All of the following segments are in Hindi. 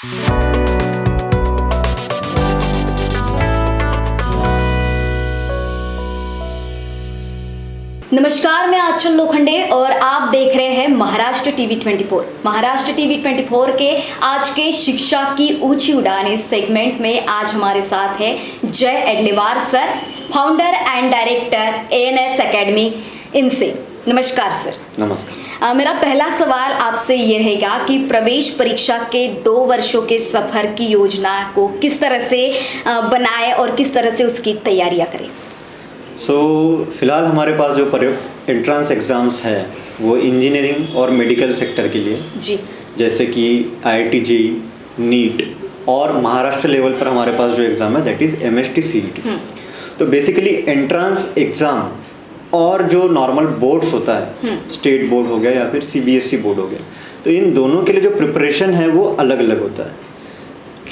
नमस्कार, मैं आंचल लोखंडे और आप देख रहे हैं महाराष्ट्र टीवी 24। महाराष्ट्र टीवी 24 के आज के शिक्षा की ऊंची उड़ान इस सेगमेंट में आज हमारे साथ है Jay Edlewar sir, founder and director ANS academy इनसे। नमस्कार सर। नमस्कार। मेरा पहला सवाल आपसे ये रहेगा कि प्रवेश परीक्षा के 2 वर्षों के सफर की योजना को किस तरह से बनाए और किस तरह से उसकी तैयारियां करें। फिलहाल हमारे पास जो एंट्रेंस एग्ज़ाम्स है वो इंजीनियरिंग और मेडिकल सेक्टर के लिए जी, जैसे कि IIT JEE, नीट और महाराष्ट्र लेवल पर हमारे पास जो एग्ज़ाम है दैट इज़ MST CET। तो बेसिकली एंट्रेंस एग्ज़ाम और जो नॉर्मल बोर्ड्स होता है, स्टेट बोर्ड हो गया या फिर CBSE बोर्ड हो गया, तो इन दोनों के लिए जो प्रिपरेशन है वो अलग अलग होता है।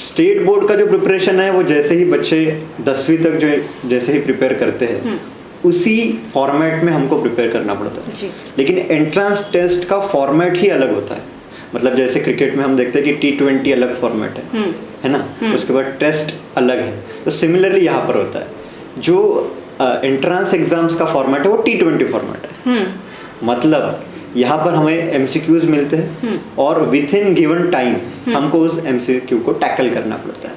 स्टेट बोर्ड का जो प्रिपरेशन है वो जैसे ही बच्चे 10वीं तक जो जैसे ही प्रिपेयर करते हैं उसी फॉर्मेट में हमको प्रिपेयर करना पड़ता है जी। लेकिन एंट्रेंस टेस्ट का फॉर्मेट ही अलग होता है। मतलब जैसे क्रिकेट में हम देखते हैं कि T20 अलग फॉर्मेट है ना, उसके बाद टेस्ट अलग है। तो सिमिलरली यहाँ पर होता है, जो एंट्रेंस एग्जाम्स का फॉर्मेट है वो T20 फॉर्मेट है। मतलब यहाँ पर हमें MCQs मिलते हैं और विथ इन गिवन टाइम हमको उस MCQ को टैकल करना पड़ता है।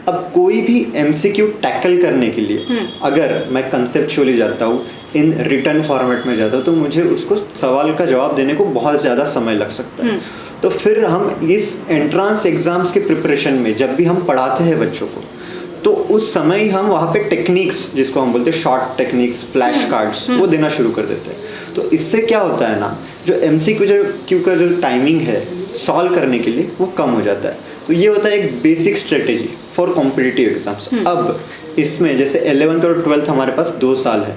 अब कोई भी MCQ टैकल करने के लिए अगर मैं कंसेप्चुअली जाता हूँ, इन रिटर्न फॉर्मेट में जाता हूँ, तो मुझे उसको सवाल का जवाब देने को बहुत ज़्यादा समय लग सकता है। तो फिर हम इस एंट्रेंस एग्जाम्स के प्रिपरेशन में जब भी हम पढ़ाते हैं बच्चों को, तो उस समय ही हम वहाँ पे टेक्निक्स, जिसको हम बोलते हैं शॉर्ट टेक्निक्स, फ्लैश कार्ड्स, वो देना शुरू कर देते हैं। तो इससे क्या होता है ना, जो MCQ का जो टाइमिंग है सॉल्व करने के लिए वो कम हो जाता है। तो ये होता है एक basic strategy for competitive exams. अब इसमें जैसे 11th और 12th हमारे पास 2 साल है,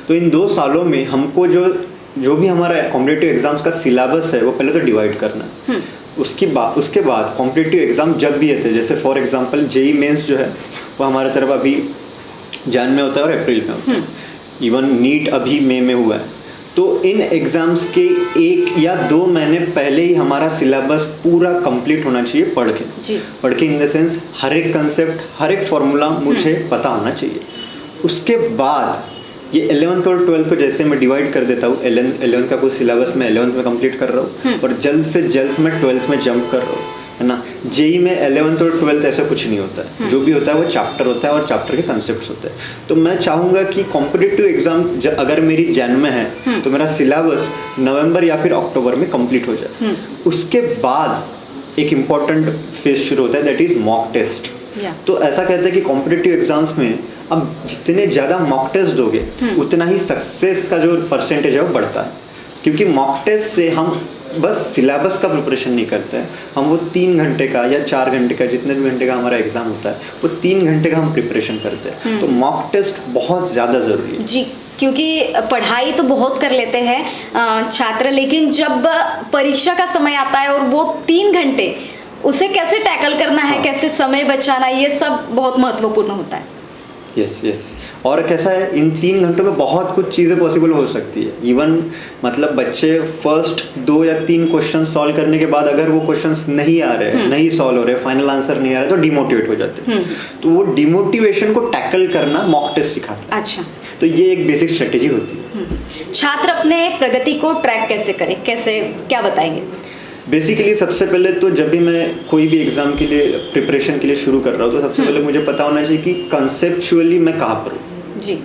तो इन 2 सालों में हमको जो भी हमारा कॉम्पिटिटिव एग्जाम्स का सिलेबस है वो पहले तो डिवाइड करना है। उसके बाद कॉम्पिटिटिव एग्जाम जब भी आते हैं, जैसे फॉर एग्जांपल JEE मेंस जो है वो हमारे तरफ अभी जन में होता है और अप्रैल में होता है। इवन नीट अभी मई में हुआ है। तो इन एग्जाम्स के 1 या 2 महीने पहले ही हमारा सिलेबस पूरा कंप्लीट होना चाहिए पढ़ के इन द सेंस हर एक कंसेप्ट, हर एक फॉर्मूला मुझे पता होना चाहिए। उसके बाद ये 11th और 12th को जैसे मैं डिवाइड कर देता हूँ, 11th का कोई सिलेबस मैं 11th में कंप्लीट कर रहा हूँ और जल्द से जल्द मैं 12th में जंप कर रहा हूँ, है ना। JEE में 11th और 12th ऐसा कुछ नहीं होता है। जो भी होता है वो चैप्टर होता है और चैप्टर के कंसेप्ट्स होते हैं। तो मैं चाहूँगा कि कॉम्पिटिटिव एग्जाम अगर मेरी जन में है तो मेरा सिलेबस नवंबर या फिर अक्टूबर में कंप्लीट हो जाए। उसके बाद एक इम्पॉर्टेंट फेज शुरू होता है, दैट इज मॉक टेस्ट। तो ऐसा कहते हैं कि कॉम्पिटिटिव एग्जाम्स में अब जितने ज़्यादा मॉक टेस्ट दोगे उतना ही सक्सेस का जो परसेंटेज है वो बढ़ता है। क्योंकि मॉक टेस्ट से हम बस सिलेबस का प्रिपरेशन नहीं करते हैं, हम वो 3 घंटे का या 4 घंटे का, जितने भी घंटे का हमारा एग्जाम होता है वो 3 घंटे का हम प्रिपरेशन करते हैं। तो मॉक टेस्ट बहुत ज़्यादा ज़रूरी है जी, क्योंकि पढ़ाई तो बहुत कर लेते हैं छात्र, लेकिन जब परीक्षा का समय आता है और वो 3 घंटे उसे कैसे टैकल करना है, कैसे समय बचाना, ये सब बहुत महत्वपूर्ण होता है। यस। और कैसा है, इन 3 घंटों में बहुत कुछ चीज़ें पॉसिबल हो सकती है। इवन मतलब बच्चे फर्स्ट 2 या 3 क्वेश्चन सॉल्व करने के बाद अगर वो क्वेश्चंस नहीं आ रहे, नहीं सॉल्व हो रहे, फाइनल आंसर नहीं आ रहा, तो डिमोटिवेट हो जाते हैं। तो वो डिमोटिवेशन को टैकल करना मॉक टेस्ट सिखाता है। अच्छा, तो ये एक बेसिक स्ट्रेटेजी होती है। छात्र अपने प्रगति को ट्रैक कैसे करें, कैसे, क्या बताएंगे? बेसिकली सबसे पहले तो जब भी मैं कोई भी एग्ज़ाम के लिए प्रिपरेशन के लिए शुरू कर रहा हूँ तो सबसे पहले मुझे पता होना चाहिए कि कंसेप्चुअली मैं कहाँ पर हूँ जी।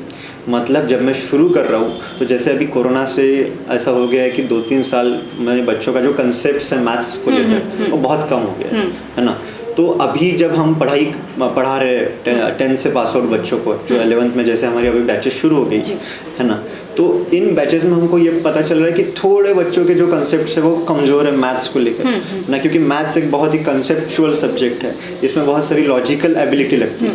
मतलब जब मैं शुरू कर रहा हूँ तो जैसे अभी कोरोना से ऐसा हो गया है कि 2-3 साल में बच्चों का जो कंसेप्ट है मैथ्स को लेकर वो बहुत कम हो गया है ना। तो अभी जब हम पढ़ा रहे 10th से पास आउट बच्चों को, जो 11th में जैसे हमारी अभी बैचेस शुरू हो गई है ना, तो इन बैचेस में हमको ये पता चल रहा है कि थोड़े बच्चों के जो कंसेप्ट है वो कमज़ोर है मैथ्स को लेकर ना, क्योंकि मैथ्स एक बहुत ही कंसेप्चुअल सब्जेक्ट है, इसमें बहुत सारी लॉजिकल एबिलिटी लगती है।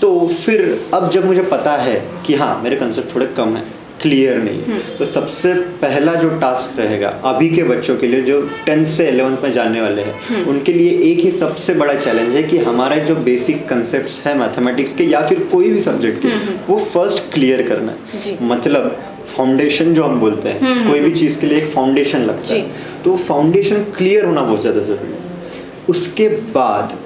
तो फिर अब जब मुझे पता है कि हाँ मेरे कंसेप्ट थोड़े कम है, क्लियर नहीं, तो सबसे पहला जो टास्क रहेगा अभी के बच्चों के लिए जो 10th से 11th में जाने वाले हैं उनके लिए एक ही सबसे बड़ा चैलेंज है कि हमारा जो बेसिक कंसेप्ट्स है मैथमेटिक्स के या फिर कोई भी सब्जेक्ट के वो फर्स्ट क्लियर करना है। मतलब फाउंडेशन जो हम बोलते हैं, कोई भी चीज़ के लिए एक फाउंडेशन लगता है, तो फाउंडेशन क्लियर होना बहुत ज़्यादा ज़रूरी है। उसके बाद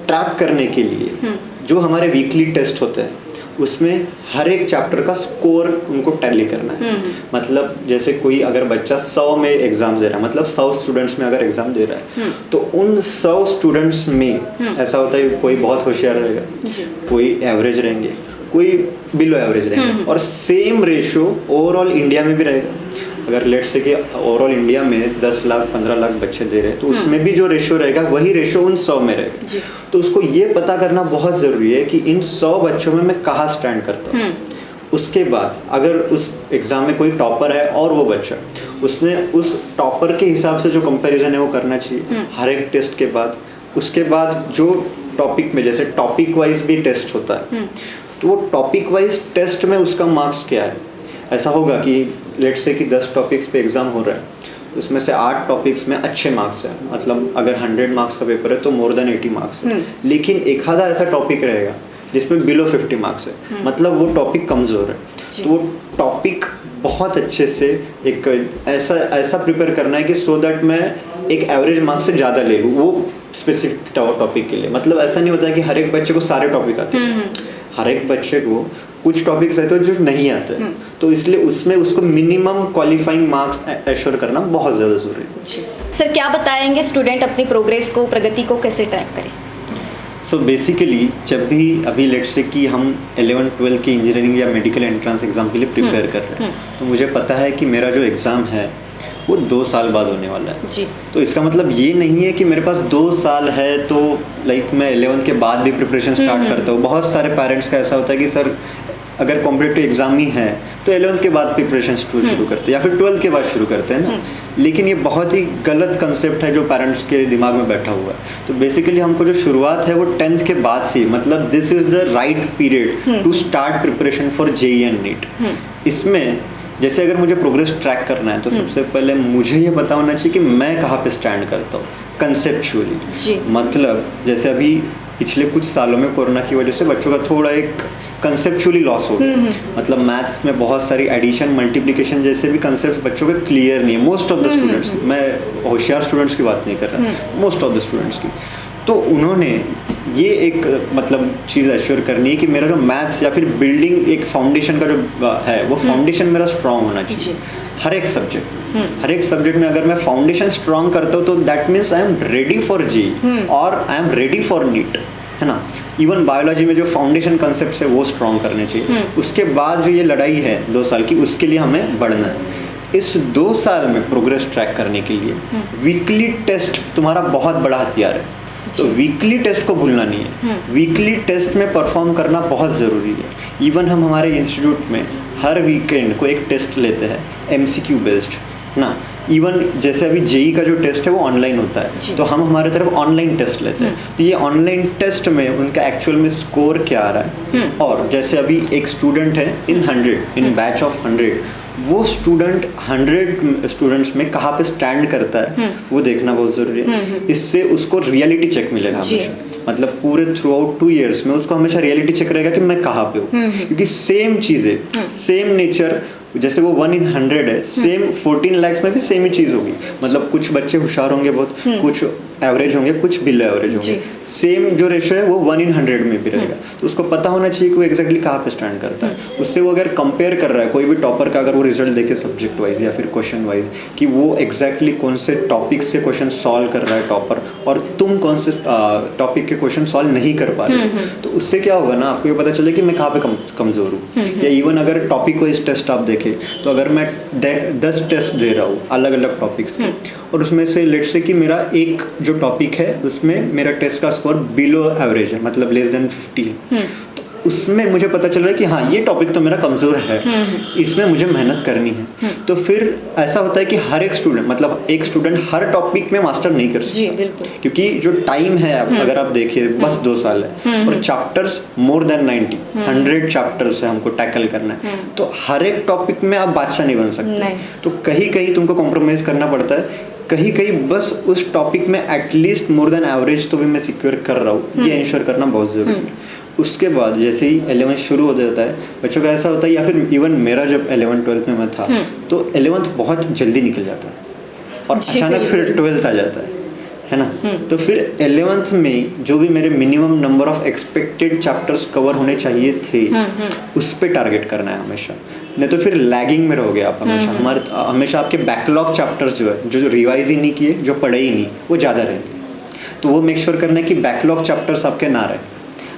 ट्रैक करने के लिए जो हमारे वीकली टेस्ट होते हैं उसमें हर एक चैप्टर का स्कोर उनको टैली करना है। मतलब जैसे कोई अगर बच्चा 100 में एग्जाम दे रहा है, मतलब 100 स्टूडेंट्स में अगर एग्जाम दे रहा है तो उन 100 स्टूडेंट्स में ऐसा होता है कोई बहुत होशियार रहेगा, कोई एवरेज रहेंगे, कोई बिलो एवरेज रहेंगे, और सेम रेशो ओवरऑल इंडिया में भी रहेगा। अगर लेट से कि ओवरऑल इंडिया में 10 लाख 15 लाख बच्चे दे रहे हैं तो उसमें भी जो रेशो रहेगा वही रेशो उन 100 में रहेगा। तो उसको ये पता करना बहुत ज़रूरी है कि इन 100 बच्चों में मैं कहाँ स्टैंड करता हूँ। उसके बाद अगर उस एग्ज़ाम में कोई टॉपर है और वो बच्चा, उसने उस टॉपर के हिसाब से जो कंपैरिजन है वो करना चाहिए हर एक टेस्ट के बाद। उसके बाद जो टॉपिक में, जैसे टॉपिक वाइज भी टेस्ट होता है, तो वो टॉपिक वाइज टेस्ट में उसका मार्क्स क्या है। ऐसा होगा कि लेट से कि 10 टॉपिक्स पे एग्ज़ाम हो रहा है, उसमें से 8 टॉपिक्स में अच्छे मार्क्स हैं, मतलब अगर 100 मार्क्स का पेपर है तो मोर देन 80 मार्क्स है। लेकिन एक आधा ऐसा टॉपिक रहेगा जिसमें बिलो 50 मार्क्स है, मतलब वो टॉपिक कमज़ोर है। तो वो टॉपिक बहुत अच्छे से एक ऐसा प्रिपेयर करना है कि सो दैट मैं एक एवरेज मार्क्स से ज़्यादा ले लूँ वो स्पेसिफिक टॉपिक के लिए। मतलब ऐसा नहीं होता है कि हर एक बच्चे को सारे टॉपिक आते हैं, हर एक बच्चे को कुछ टॉपिक्स रहते हैं जो नहीं आते हैं, तो इसलिए उसमें उसको मिनिमम क्वालिफाइंग मार्क्स एश्योर करना बहुत ज़्यादा ज़रूरी है। सर क्या बताएंगे स्टूडेंट अपनी प्रोग्रेस को, प्रगति को कैसे ट्रैक करें? सो बेसिकली जब भी अभी लेट से कि हम 11-12 की इंजीनियरिंग या मेडिकल एंट्रेंस एग्ज़ाम के लिए प्रिपेयर कर रहे हैं, तो मुझे पता है कि मेरा जो एग्ज़ाम है वो 2 साल बाद होने वाला है जी। तो इसका मतलब ये नहीं है कि मेरे पास 2 साल है तो लाइक मैं 11th के बाद भी प्रिपरेशन स्टार्ट करता हूँ। बहुत सारे पेरेंट्स का ऐसा होता है कि सर अगर कॉम्पिटिटिव एग्जाम ही है तो 11th के बाद प्रिपरेशन शुरू करते हैं या फिर 12th के बाद शुरू करते हैं ना। लेकिन ये बहुत ही गलत कंसेप्ट है जो पेरेंट्स के दिमाग में बैठा हुआ है। तो बेसिकली हमको जो शुरुआत है वो 10th के बाद से, मतलब this is the right period to start preparation for JEE and NEET. इसमें जैसे अगर मुझे प्रोग्रेस ट्रैक करना है तो सबसे पहले मुझे ये पता होना चाहिए कि मैं कहाँ पे स्टैंड करता हूँ कंसेप्चुअली। मतलब जैसे अभी पिछले कुछ सालों में कोरोना की वजह से बच्चों का थोड़ा एक कंसेप्चुअली लॉस हो गया। मतलब मैथ्स में बहुत सारी एडिशन मल्टीप्लिकेशन जैसे भी कंसेप्ट बच्चों के क्लियर नहीं है, मोस्ट ऑफ द स्टूडेंट्स। मैं होशियार स्टूडेंट्स की बात नहीं कर रहा, मोस्ट ऑफ द स्टूडेंट्स की। तो उन्होंने ये एक मतलब चीज़ एश्योर करनी है कि मेरा जो मैथ्स या फिर बिल्डिंग एक फाउंडेशन का जो है वो फाउंडेशन मेरा स्ट्रांग होना चाहिए हर एक सब्जेक्ट में। अगर मैं फाउंडेशन स्ट्रांग करता हूँ तो that means I am ready for JEE और I am ready for NEET, है ना। इवन बायोलॉजी में जो फाउंडेशन कॉन्सेप्ट्स है वो स्ट्रांग करने चाहिए। उसके बाद जो ये लड़ाई है 2 साल की, उसके लिए हमें बढ़ना है। इस 2 साल में प्रोग्रेस ट्रैक करने के लिए वीकली टेस्ट तुम्हारा बहुत बड़ा हथियार है। तो वीकली टेस्ट को भूलना नहीं है, वीकली टेस्ट में परफॉर्म करना बहुत ज़रूरी है। इवन हम हमारे इंस्टीट्यूट में हर वीकेंड को एक टेस्ट लेते हैं MCQ बेस्ड ना। इवन जैसे अभी जेईई का जो टेस्ट है वो ऑनलाइन होता है, तो हम हमारे तरफ ऑनलाइन टेस्ट लेते हैं। तो ये ऑनलाइन टेस्ट में उनका एक्चुअल में स्कोर क्या आ रहा है, और जैसे अभी एक स्टूडेंट है इन 100 इन बैच ऑफ 100, वो स्टूडेंट 100 स्टूडेंट्स में कहाँ पे स्टैंड करता है वो देखना बहुत ज़रूरी है। इससे उसको रियलिटी चेक मिलेगा हमेशा। मतलब पूरे थ्रू आउट 2 years में उसको हमेशा रियलिटी चेक रहेगा कि मैं कहाँ पे हूँ, क्योंकि सेम चीज़ें सेम नेचर, जैसे वो 1 in 100 है, सेम 14 lakhs में भी सेम ही चीज़ होगी। मतलब कुछ बच्चे होशियार होंगे बहुत, कुछ एवरेज होंगे, कुछ बिलो एवरेज होंगे। सेम जो रेशो है वो 1 in 100 में भी रहेगा। तो उसको पता होना चाहिए कि वो एग्जैक्टली कहाँ पे स्टैंड करता है। उससे वो अगर कंपेयर कर रहा है कोई भी टॉपर का, अगर वो रिजल्ट देखे सब्जेक्ट वाइज या फिर क्वेश्चन वाइज कि वो एग्जैक्टली कौन से टॉपिक्स के क्वेश्चन सॉल्व कर रहा है टॉपर, और तुम कौन से टॉपिक के क्वेश्चन सॉल्व नहीं कर पा रहे, तो उससे क्या होगा ना, आपको ये पता चले कि मैं कहाँ पे कमज़ोर हूँ। या इवन अगर टॉपिक वाइज टेस्ट आप देखें तो अगर मैं 10 टेस्ट दे रहा हूँ अलग अलग टॉपिक्स के, और उसमें से लेट से कि मेरा एक जो टॉपिक है उसमें मेरा टेस्ट का स्कोर बिलो एवरेज है, मतलब लेस देन 50 है, तो उसमें मुझे पता चल रहा है कि हाँ ये टॉपिक तो मेरा कमज़ोर है, इसमें मुझे मेहनत करनी है। तो फिर ऐसा होता है कि हर एक स्टूडेंट, मतलब एक स्टूडेंट हर टॉपिक में मास्टर नहीं कर सकता, क्योंकि जो टाइम है अगर आप देखिए बस 2 साल है, और चैप्टर्स मोर देन 100 चैप्टर्स है हमको टैकल करना है। तो हर एक टॉपिक में आप बादशाह नहीं बन सकते, तो कहीं कहीं तुमको कॉम्प्रोमाइज़ करना पड़ता है, कहीं कहीं बस उस टॉपिक में एटलीस्ट मोर देन एवरेज तो भी मैं सिक्योर कर रहा हूँ, ये इंश्योर करना बहुत ज़रूरी है। उसके बाद जैसे ही 11th शुरू हो जाता है बच्चों का ऐसा होता है, या फिर इवन मेरा जब 11th-12th में मैं था तो 11th बहुत जल्दी निकल जाता है और अचानक फिर 12th आ जाता है है ना। तो फिर 11th में जो भी मेरे minimum number of expected chapters cover होने चाहिए थे उस पे टारगेट करना है हमेशा, नहीं तो फिर लैगिंग में रहोगे आप हमेशा। हमेशा आपके बैकलॉग चैप्टर्स जो है, जो रिवाइज ही नहीं किए, जो पढ़े ही नहीं, वो ज़्यादा रहेंगे। तो वो मेक श्योर करना है कि बैकलॉग चैप्टर्स आपके ना रहे,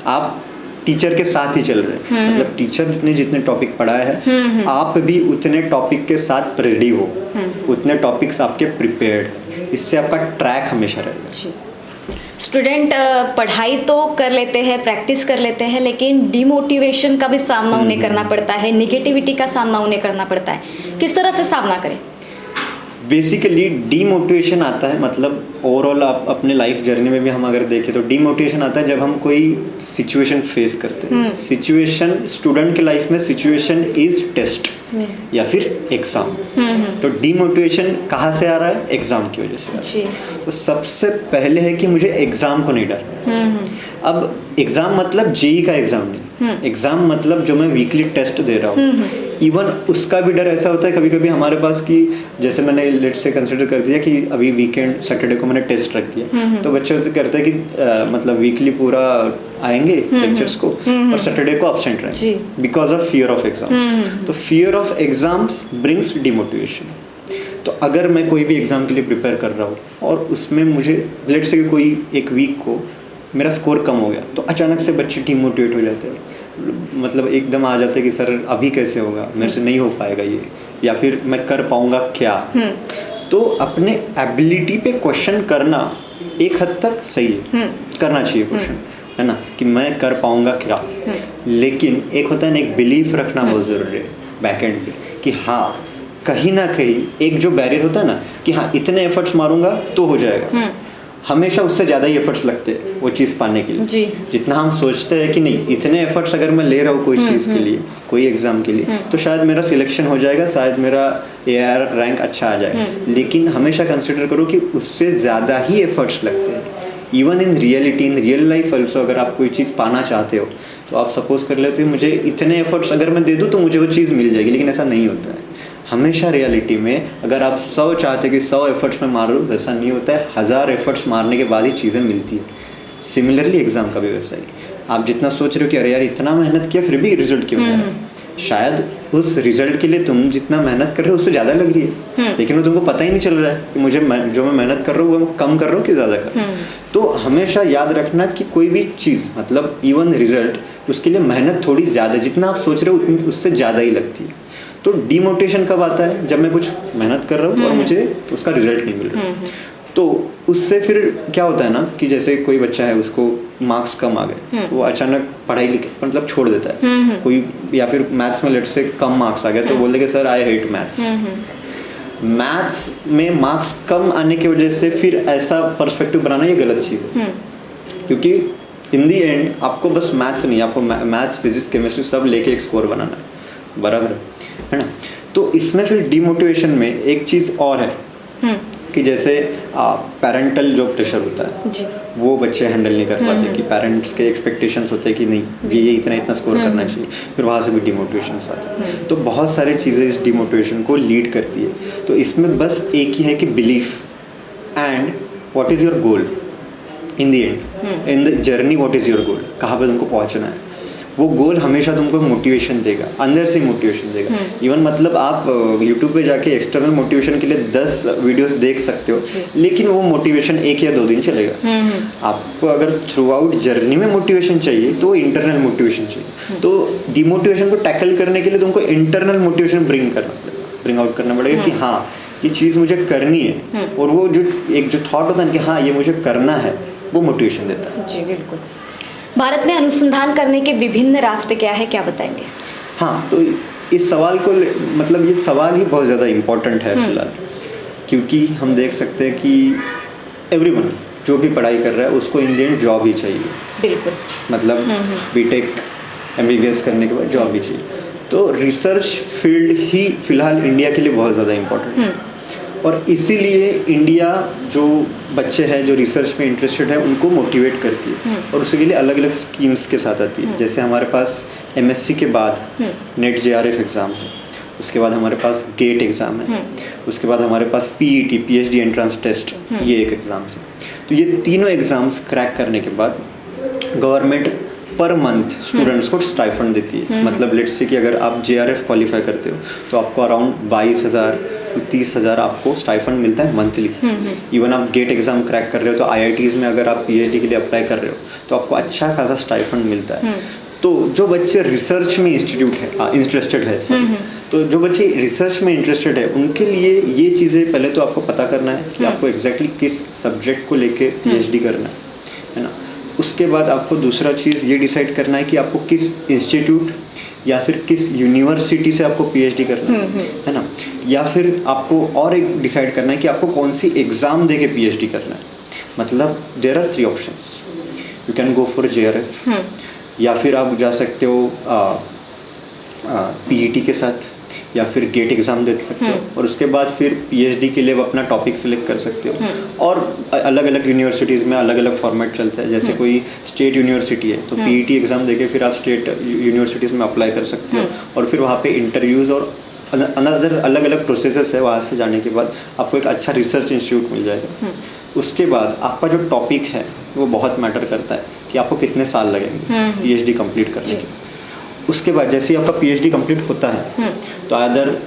आप टीचर के साथ ही चल रहे हैं। मतलब टीचर ने जितने टॉपिक पढ़ाया है आप भी उतने टॉपिक के साथ रेडी हो, उतने टॉपिक्स आपके प्रिपेयर्ड, इससे आपका ट्रैक हमेशा रहेगा। स्टूडेंट पढ़ाई तो कर लेते हैं, प्रैक्टिस कर लेते हैं, लेकिन डिमोटिवेशन का भी सामना उन्हें करना पड़ता है, निगेटिविटी का सामना उन्हें करना पड़ता है। किस तरह से सामना करें? बेसिकली डीमोटिवेशन आता है, मतलब ओवरऑल आप अपने लाइफ जर्नी में भी हम अगर देखें तो डीमोटिवेशन आता है जब हम कोई सिचुएशन फेस करते हैं। सिचुएशन स्टूडेंट के लाइफ में सिचुएशन इज टेस्ट या फिर एग्जाम। तो डीमोटिवेशन कहाँ से आ रहा है? एग्जाम की वजह से आ रहा है। तो सबसे पहले है कि मुझे एग्जाम को नहीं डर। अब एग्जाम मतलब जेई का एग्जाम नहीं, एग्जाम मतलब जो मैं वीकली टेस्ट दे रहा हूँ, इवन उसका भी डर ऐसा होता है कभी कभी हमारे पास कि जैसे मैंने लेट से कंसिडर कर दिया कि अभी वीकेंड सैटरडे को मैंने टेस्ट रख दिया, तो बच्चे करते हैं कि मतलब वीकली पूरा आएंगे लेक्चर्स को और सैटरडे को एब्सेंट रहेंगे because of fear of exam. तो fear of exams brings demotivation. तो अगर मैं कोई भी एग्जाम के लिए प्रिपेयर कर रहा हूँ और उसमें मुझे लेट से कोई एक वीक को मेरा स्कोर कम हो गया, तो अचानक से बच्चे डिमोटिवेट हो जाते हैं, मतलब एकदम आ जाते हैं कि सर अभी कैसे होगा, मेरे से नहीं हो पाएगा ये, या फिर मैं कर पाऊंगा क्या। तो अपने एबिलिटी पे क्वेश्चन करना एक हद तक सही है, करना चाहिए क्वेश्चन, है ना, कि मैं कर पाऊंगा क्या। लेकिन एक होता है ना, एक बिलीफ रखना बहुत ज़रूरी है बैक एंड पे कि हाँ कहीं ना कहीं एक जो बैरियर होता है ना कि हाँ इतने एफर्ट्स मारूंगा तो हो जाएगा, हमेशा उससे ज़्यादा ही एफर्ट्स लगते हैं वो चीज़ पाने के लिए। जितना हम सोचते हैं कि नहीं इतने एफर्ट्स अगर मैं ले रहा हूँ कोई चीज़ के लिए, कोई एग्जाम के लिए, तो शायद मेरा सिलेक्शन हो जाएगा, शायद मेरा AR रैंक अच्छा आ जाएगा। लेकिन हमेशा कंसिडर करो कि उससे ज़्यादा ही एफर्ट्स लगते हैं। Even in reality, in real life also, अगर आप कोई चीज़ पाना चाहते हो तो आप सपोज कर लेते हो मुझे इतने एफर्ट्स अगर मैं दे दूँ तो मुझे वो चीज़ मिल जाएगी, लेकिन ऐसा नहीं होता है। हमेशा रियलिटी में अगर आप 100 चाहते कि 100 एफर्ट्स में मारो, वैसा नहीं होता है। 1000 एफर्ट्स मारने के बाद ही चीज़ें मिलती है। सिमिलरली एग्जाम का भी वैसा ही, आप जितना सोच रहे हो कि अरे यार इतना मेहनत किया फिर भी रिजल्ट क्यों नहीं आ रहा, शायद उस रिजल्ट के लिए तुम जितना मेहनत कर रहे हो उससे ज़्यादा लग रही है, लेकिन वो तुमको पता ही नहीं चल रहा है कि मुझे जो मैं मेहनत कर रहा हूँ वो कम कर रहा हूँ कि ज़्यादा कर रहा हूँ। तो हमेशा याद रखना कि कोई भी चीज़, मतलब इवन रिजल्ट, उसके लिए मेहनत थोड़ी ज़्यादा, जितना आप सोच रहे हो उससे ज़्यादा ही लगती है। तो डिमोटिवेशन कब आता है? जब मैं कुछ मेहनत कर रहा हूँ और मुझे उसका रिजल्ट नहीं मिल रहा। तो उससे फिर क्या होता है ना कि जैसे कोई बच्चा है उसको मार्क्स कम आ गए, वो अचानक पढ़ाई मतलब छोड़ देता है कोई, या फिर मैथ्स में लेट से कम मार्क्स आ गए तो बोल देगा sir I hate maths. Maths में मार्क्स कम आने की वजह से फिर ऐसा पर्सपेक्टिव बनाना ये गलत चीज़ है, क्योंकि इन दी एंड आपको बस मैथ्स नहीं, आपको मैथ्स फिजिक्स केमिस्ट्री सब लेके एक स्कोर बनाना है, बराबर है ना। तो इसमें फिर डिमोटिवेशन में एक चीज़ और है कि जैसे पेरेंटल जो प्रेशर होता है जी, वो बच्चे हैंडल नहीं कर पाते, कि पेरेंट्स के एक्सपेक्टेशंस होते हैं कि नहीं ये इतना स्कोर करना चाहिए, फिर वहाँ से भी डिमोटिवेशन आता है। तो बहुत सारी चीज़ें इस डिमोटिवेशन को लीड करती है। तो इसमें बस एक ही है कि belief and what is your goal in the end, in the journey what is your goal, कहाँ पे तुमको पहुँचना है। वो गोल हमेशा तुमको मोटिवेशन देगा, अंदर से मोटिवेशन देगा। इवन मतलब आप YouTube पे जाके एक्सटर्नल मोटिवेशन के लिए 10 वीडियोस देख सकते हो, लेकिन वो मोटिवेशन 1 या 2 दिन चलेगा। आपको अगर थ्रू आउट जर्नी में मोटिवेशन चाहिए तो इंटरनल मोटिवेशन चाहिए। तो डिमोटिवेशन को टैकल करने के लिए तुमको इंटरनल मोटिवेशन ब्रिंग आउट करना पड़ेगा कि हाँ ये चीज़ मुझे करनी है, और वो जो एक जो थॉट होता है कि हाँ ये मुझे करना है, वो मोटिवेशन देता है। जी बिल्कुल। भारत में अनुसंधान करने के विभिन्न रास्ते क्या है, क्या बताएंगे? हाँ, तो इस सवाल को मतलब ये सवाल ही बहुत ज़्यादा इम्पोर्टेंट है फिलहाल, क्योंकि हम देख सकते हैं कि एवरीवन जो भी पढ़ाई कर रहा है उसको इन द एंड जॉब ही चाहिए। बिल्कुल, मतलब बीटेक MBBS करने के बाद जॉब ही चाहिए। तो रिसर्च फील्ड ही फिलहाल इंडिया के लिए बहुत ज़्यादा इम्पोर्टेंट है, और इसीलिए इंडिया जो बच्चे हैं जो रिसर्च में इंटरेस्टेड है उनको मोटिवेट करती है, और उसके लिए अलग अलग स्कीम्स के साथ आती है। जैसे हमारे पास MSc के बाद नेट JRF एग्ज़ाम्स है, उसके बाद हमारे पास गेट एग्ज़ाम है, उसके बाद हमारे पास PET PhD एंट्रेंस टेस्ट, ये एक एग्ज़ाम्स है। तो ये तीनों एग्ज़ाम्स क्रैक करने के बाद गवर्नमेंट पर मंथ स्टूडेंट्स को स्टाइफंड देती है। मतलब लेट्स से कि अगर आप JRF क्वालिफाई करते हो तो आपको अराउंड 22,000 30,000 आपको स्टाइफंड मिलता है मंथली। इवन आप गेट एग्ज़ाम क्रैक कर रहे हो तो IITs में अगर आप PhD के लिए अप्लाई कर रहे हो तो आपको अच्छा खासा स्टाइफंड मिलता है। तो जो बच्चे रिसर्च में इंटरेस्टेड है तो जो बच्चे रिसर्च में इंटरेस्टेड है उनके लिए ये चीज़ें पहले तो आपको पता करना है कि आपको एग्जैक्टली किस सब्जेक्ट को लेके PhD करना है ना। उसके बाद आपको दूसरा चीज़ ये डिसाइड करना है कि आपको किस इंस्टीट्यूट या फिर किस यूनिवर्सिटी से आपको PhD करना है ना। या फिर आपको और एक डिसाइड करना है कि आपको कौन सी एग्ज़ाम दे के PhD करना है। मतलब there are 3 options, you can go for JRF, या फिर आप जा सकते हो PET के साथ, या फिर गेट एग्ज़ाम दे सकते हो और उसके बाद फिर PhD के लिए अपना टॉपिक सेलेक्ट कर सकते हो। और अलग अलग यूनिवर्सिटीज़ में अलग अलग फॉर्मेट चलता है। जैसे कोई स्टेट यूनिवर्सिटी है तो PET एग्ज़ाम देके फिर आप स्टेट यूनिवर्सिटीज़ में अप्लाई कर सकते हो और फिर वहाँ पे इंटरव्यूज़ और अनदर अलग अलग प्रोसेसेस है। वहाँ से जाने के बाद आपको एक अच्छा रिसर्च इंस्टीट्यूट मिल जाएगा। उसके बाद आपका जो टॉपिक है वो बहुत मैटर करता है कि आपको कितने साल लगेंगे PhD कंप्लीट करने के। उसके बाद जैसे ही आपका PhD कंप्लीट होता है तो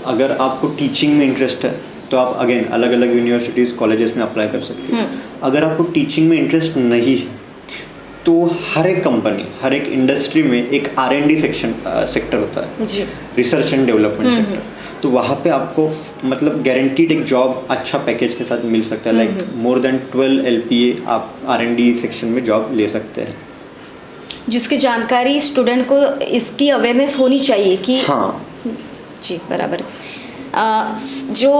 अगर आपको टीचिंग में इंटरेस्ट है तो आप अगेन अलग अलग यूनिवर्सिटीज़ कॉलेजेस में अप्लाई कर सकते हो। अगर आपको टीचिंग में इंटरेस्ट नहीं है तो हर एक कंपनी, हर एक इंडस्ट्री में एक R&D सेक्टर होता है, रिसर्च एंड डेवलपमेंट सेक्टर। तो वहाँ पे आपको मतलब गारंटीड एक जॉब अच्छा पैकेज के साथ मिल सकता है। लाइक मोर देन 12 LPA आप R&D सेक्शन में जॉब ले सकते हैं। जिसकी जानकारी स्टूडेंट को इसकी अवेयरनेस होनी चाहिए कि जी बराबर। जो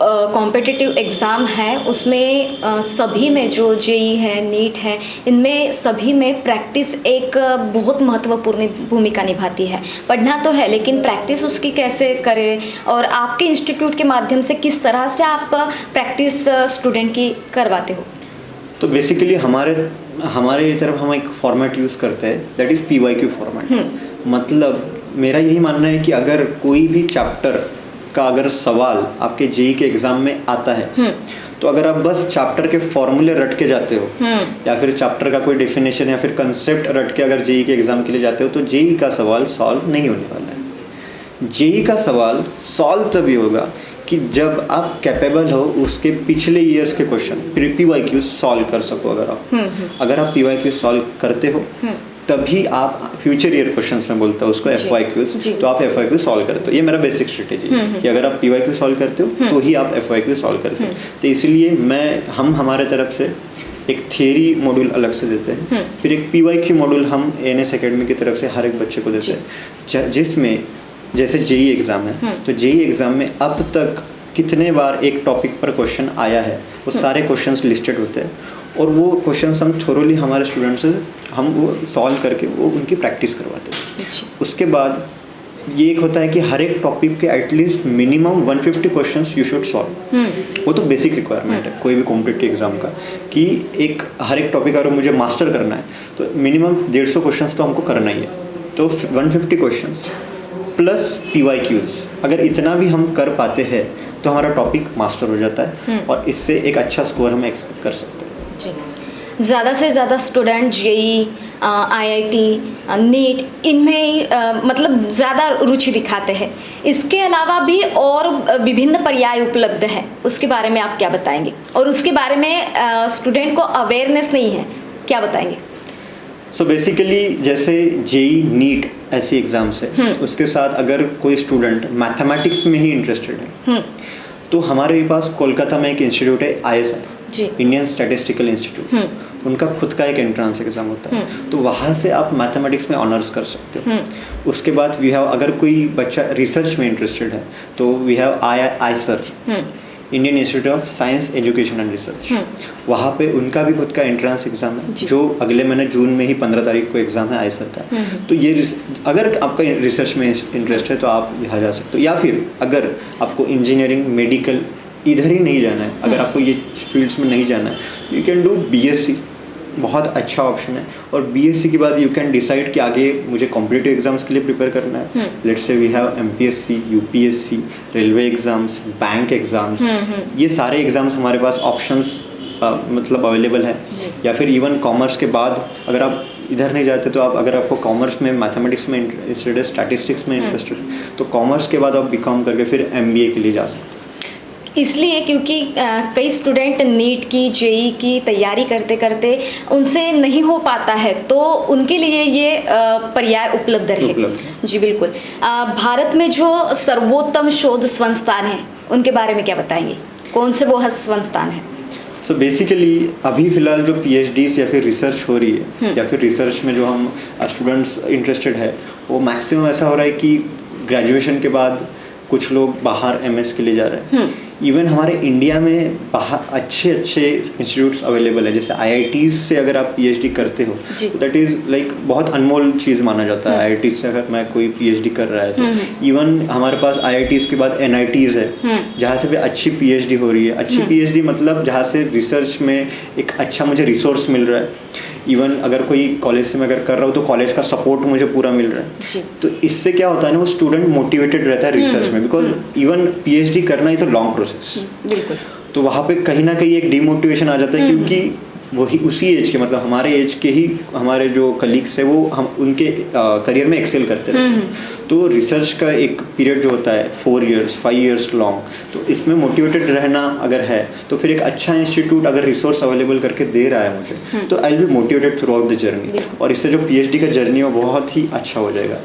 कॉम्पिटिटिव एग्ज़ाम है उसमें सभी में जो JEE है, नीट है, इनमें सभी में प्रैक्टिस एक बहुत महत्वपूर्ण भूमिका निभाती है। पढ़ना तो है लेकिन प्रैक्टिस उसकी कैसे करें, और आपके इंस्टीट्यूट के माध्यम से किस तरह से आप प्रैक्टिस स्टूडेंट की करवाते हो? तो बेसिकली हमारे तरफ हम एक फॉर्मेट यूज़ करते हैं दैट इज़ PYQ फॉर्मेट। मतलब मेरा यही मानना है कि अगर कोई भी चैप्टर का अगर सवाल आपके JEE के एग्ज़ाम में आता है तो अगर आप बस चैप्टर के फॉर्मूले रट के जाते हो या फिर चैप्टर का कोई डेफिनेशन या फिर कंसेप्ट रट के अगर JEE के एग्ज़ाम के लिए जाते हो तो JEE का सवाल सॉल्व नहीं होने वाला है। JEE का सवाल सॉल्व तभी होगा कि जब आप कैपेबल हो उसके पिछले ईयर्स के क्वेश्चन PYQ सॉल्व कर सको। अगर आप PYQ सॉल्व करते हो तभी आप फ्यूचर ईयर क्वेश्चंस में बोलता हूँ उसको FYQs, तो आप FYQ सॉल्व करते हो। ये मेरा बेसिक स्ट्रेटेजी है कि अगर आप PYQ सॉल्व करते हो तो ही आप FYQ सॉल्व करते हो। तो इसलिए हम हमारे तरफ से एक थियरी मॉड्यूल अलग से देते हैं, फिर एक PYQ मॉड्यूल हम ANS अकेडमी की तरफ से हर एक बच्चे को देते हैं, जिसमें जैसे JEE एग्ज़ाम है तो JEE एग्ज़ाम में अब तक कितने बार एक टॉपिक पर क्वेश्चन आया है वो सारे क्वेश्चंस लिस्टेड होते हैं और वो क्वेश्चंस हम थोरोली हमारे स्टूडेंट्स से हम वो सॉल्व करके वो उनकी प्रैक्टिस करवाते हैं। उसके बाद ये एक होता है कि हर एक टॉपिक के at least minimum 150 questions you should solve. वो तो बेसिक रिक्वायरमेंट है कोई भी कॉम्पिटिटिव एग्जाम का कि हर एक टॉपिक अगर मुझे मास्टर करना है तो मिनिमम 150 क्वेश्चंस तो हमको करना ही है। तो 150 क्वेश्चंस प्लस PYQs अगर इतना भी हम कर पाते हैं तो हमारा टॉपिक मास्टर हो जाता है और इससे एक अच्छा स्कोर हम एक्सपेक्ट कर सकते हैं। जी, ज़्यादा से ज़्यादा स्टूडेंट JEE, IIT, नीट इनमें मतलब ज़्यादा रुचि दिखाते हैं। इसके अलावा भी और विभिन्न पर्याय उपलब्ध है, उसके बारे में आप क्या बताएंगे? और उसके बारे में स्टूडेंट को अवेयरनेस नहीं है, क्या बताएंगे? सो बेसिकली जैसे JEE, नीट ऐसी एग्ज़ाम्स है, उसके साथ अगर कोई स्टूडेंट मैथमेटिक्स में ही इंटरेस्टेड है तो हमारे पास कोलकाता में एक इंस्टीट्यूट है ISI, इंडियन स्टैटिस्टिकल इंस्टीट्यूट। उनका खुद का एक एंट्रेंस एग्ज़ाम होता है तो वहाँ से आप मैथमेटिक्स में ऑनर्स कर सकते हो। उसके बाद वी हैव अगर कोई बच्चा रिसर्च में इंटरेस्टेड है तो we have IISER, Indian Institute of Science Education and Research. वहाँ पे उनका भी खुद का एंट्रेंस एग्ज़ाम है जो अगले महीने जून में ही 15 तारीख को एग्ज़ाम है IISER का। तो ये अगर आपका रिसर्च में इंटरेस्ट है तो आप यहाँ जा सकते हो, या फिर अगर आपको इंजीनियरिंग, मेडिकल इधर ही नहीं जाना है, अगर आपको ये फील्ड्स में नहीं जाना है, यू कैन डू BSc, बहुत अच्छा ऑप्शन है। और BSc के बाद यू कैन डिसाइड कि आगे मुझे कॉम्पिटिटिव एग्जाम्स के लिए प्रिपेयर करना है। Let's say we have MPSC, UPSC, railway exams, bank exams, ये सारे एग्जाम्स हमारे पास ऑप्शंस मतलब अवेलेबल है, या फिर इवन कॉमर्स के बाद अगर आप इधर नहीं जाते तो आप अगर आपको कॉमर्स में मैथमेटिक्स में इंटरेस्टेड है, स्टैटिस्टिक्स में इंटरेस्टेड है, तो कॉमर्स के बाद आप बीकॉम करके फिर एमबीए के लिए जा सकते हैं। इसलिए क्योंकि कई स्टूडेंट नीट की जेई की तैयारी करते करते उनसे नहीं हो पाता है, तो उनके लिए ये पर्याय उपलब्ध रहे। जी बिल्कुल। भारत में जो सर्वोत्तम शोध संस्थान है उनके बारे में क्या बताएंगे, कौन से वो संस्थान है? सो बेसिकली अभी फ़िलहाल जो पीएचडीज या फिर रिसर्च हो रही है या फिर रिसर्च में जो हम स्टूडेंट्स इंटरेस्टेड है, वो मैक्सिमम ऐसा हो रहा है कि ग्रेजुएशन के बाद कुछ लोग बाहर एमएस के लिए जा रहे हैं। इवन हमारे इंडिया में बाहर अच्छे इंस्टीट्यूट्स अवेलेबल है, जैसे आईआईटीज़ से अगर आप पीएचडी करते हो तो दैट इज़ लाइक बहुत अनमोल चीज़ माना जाता है। आईआईटी से अगर मैं कोई पीएचडी कर रहा है तो इवन हमारे पास आईआईटीज़ के बाद एनआईटीज़ है जहाँ से भी अच्छी पीएचडी हो रही है। अच्छी पीएचडी मतलब जहाँ से रिसर्च में एक अच्छा मुझे रिसोर्स मिल रहा है। इवन अगर कोई कॉलेज से मैं अगर कर रहा हूँ तो कॉलेज का सपोर्ट मुझे पूरा मिल रहा है। तो इससे क्या होता है ना, वो स्टूडेंट मोटिवेटेड रहता है रिसर्च में, बिकॉज इवन पीएचडी करना इज अ लॉन्ग प्रोसेस। बिल्कुल। तो वहाँ पे कहीं ना कहीं एक डिमोटिवेशन आ जाता है, क्योंकि वही उसी एज के मतलब हमारे एज के ही हमारे जो कलीग्स है वो हम उनके करियर में एक्सेल करते रहते हैं। तो रिसर्च का एक पीरियड जो होता है 4 इयर्स 5 इयर्स लॉन्ग, तो इसमें मोटिवेटेड रहना अगर है तो फिर एक अच्छा इंस्टीट्यूट अगर रिसोर्स अवेलेबल करके दे रहा है मुझे, तो I will be motivated through out the journey, और इससे जो पीएचडी का जर्नी है वो बहुत ही अच्छा हो जाएगा।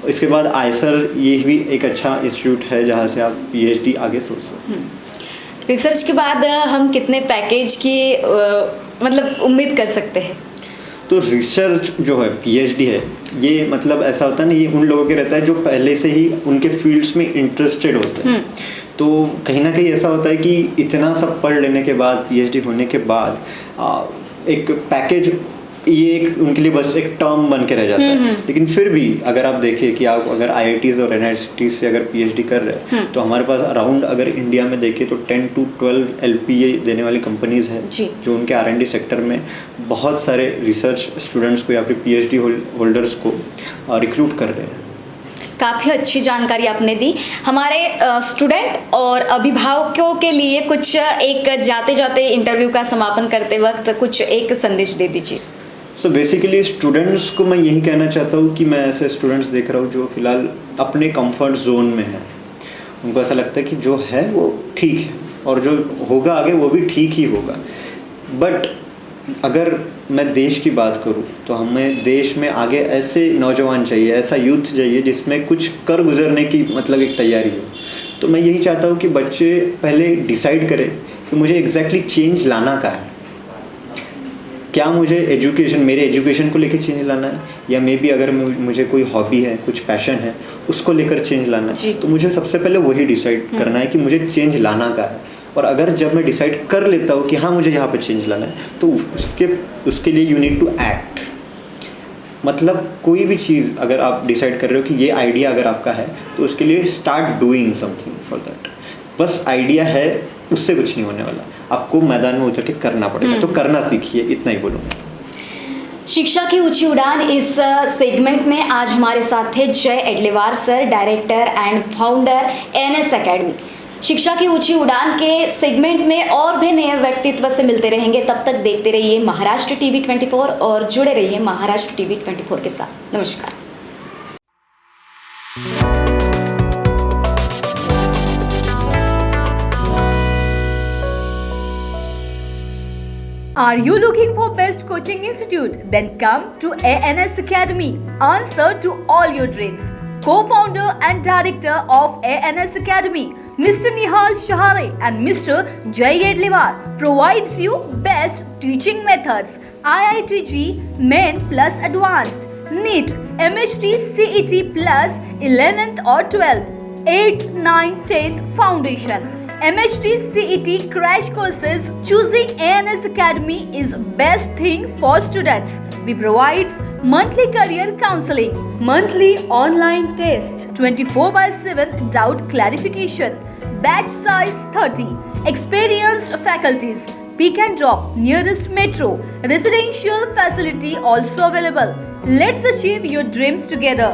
इसके बाद आईसर ये भी एक अच्छा इंस्टीट्यूट है जहाँ से आप पीएचडी आगे सोच सकते हैं। रिसर्च के बाद हम कितने पैकेज की मतलब उम्मीद कर सकते हैं? तो रिसर्च जो है पीएचडी है, ये मतलब ऐसा होता है ना, ये उन लोगों के रहता है जो पहले से ही उनके फील्ड्स में इंटरेस्टेड होते हैं। तो कहीं ना कहीं ऐसा होता है कि इतना सब पढ़ लेने के बाद, पीएचडी होने के बाद एक पैकेज ये एक उनके लिए बस एक टर्म बन के रह जाता है। लेकिन फिर भी अगर आप देखें कि आप अगर आईआईटीज़ और एनआईटीज़ से अगर पीएचडी कर रहे हैं तो हमारे पास अराउंड अगर इंडिया में देखें तो 10 to 12 एलपीए देने वाली कंपनीज़ हैं जो उनके आर&डी सेक्टर में बहुत सारे रिसर्च स्टूडेंट्स को या फिर पीएचडी होल्डर्स को रिक्रूट कर रहे हैं। काफ़ी अच्छी जानकारी आपने दी। हमारे स्टूडेंट और अभिभावकों के लिए कुछ एक जाते जाते इंटरव्यू का समापन करते वक्त कुछ एक संदेश दे दीजिए। सो बेसिकली स्टूडेंट्स को मैं यही कहना चाहता हूँ कि मैं ऐसे स्टूडेंट्स देख रहा हूँ जो फ़िलहाल अपने कंफर्ट जोन में हैं। उनको ऐसा लगता है कि जो है वो ठीक है और जो होगा आगे वो भी ठीक ही होगा। बट अगर मैं देश की बात करूँ तो हमें देश में आगे ऐसे नौजवान चाहिए, ऐसा यूथ चाहिए जिसमें कुछ कर गुजरने की मतलब एक तैयारी हो। तो मैं यही चाहता हूँ कि बच्चे पहले डिसाइड करें कि मुझे एग्जैक्टली चेंज लाना क्या है। क्या मुझे मेरे एजुकेशन को लेकर चेंज लाना है, या मे बी अगर मुझे कोई हॉबी है, कुछ पैशन है, उसको लेकर चेंज लाना है। तो मुझे सबसे पहले वही डिसाइड करना है कि मुझे चेंज लाना क्या है। और अगर जब मैं डिसाइड कर लेता हूँ कि हाँ मुझे यहाँ पे चेंज लाना है, तो उसके लिए यू नीड टू एक्ट। मतलब कोई भी चीज़ अगर आप डिसाइड कर रहे हो कि ये आइडिया अगर आपका है तो उसके लिए start doing something for that. बस आइडिया है, उससे कुछ नहीं होने वाला, आपको मैदान में उतर के करना पड़ेगा। तो करना सीखिए, इतना ही बोलूँगा। शिक्षा की ऊंची उड़ान इस सेगमेंट में आज हमारे साथ थे Jay Edlewar sir, director and founder ANS academy. शिक्षा की ऊंची उड़ान के सेगमेंट में और भी नए व्यक्तित्व से मिलते रहेंगे। तब तक देखते रहिए महाराष्ट्र टीवी 24 और जुड़े रहिए महाराष्ट्र टीवी 24 के साथ। नमस्कार। Are you looking for best coaching institute? Then come to ANS Academy. Answer to all your dreams. Co-founder and director of ANS Academy, Mr. Nihal Shahare and Mr. Jay Edliwar provides you best teaching methods, IITG Main plus Advanced, NEET, MHT, CET plus 11th or 12th, 8th, 9th, 10th Foundation, MHT, CET crash courses. Choosing ANS Academy is best thing for students. We provides monthly career counseling, monthly online test, 24/7 doubt clarification, batch size 30, experienced faculties, pick and drop, nearest metro, residential facility also available. Let's achieve your dreams together.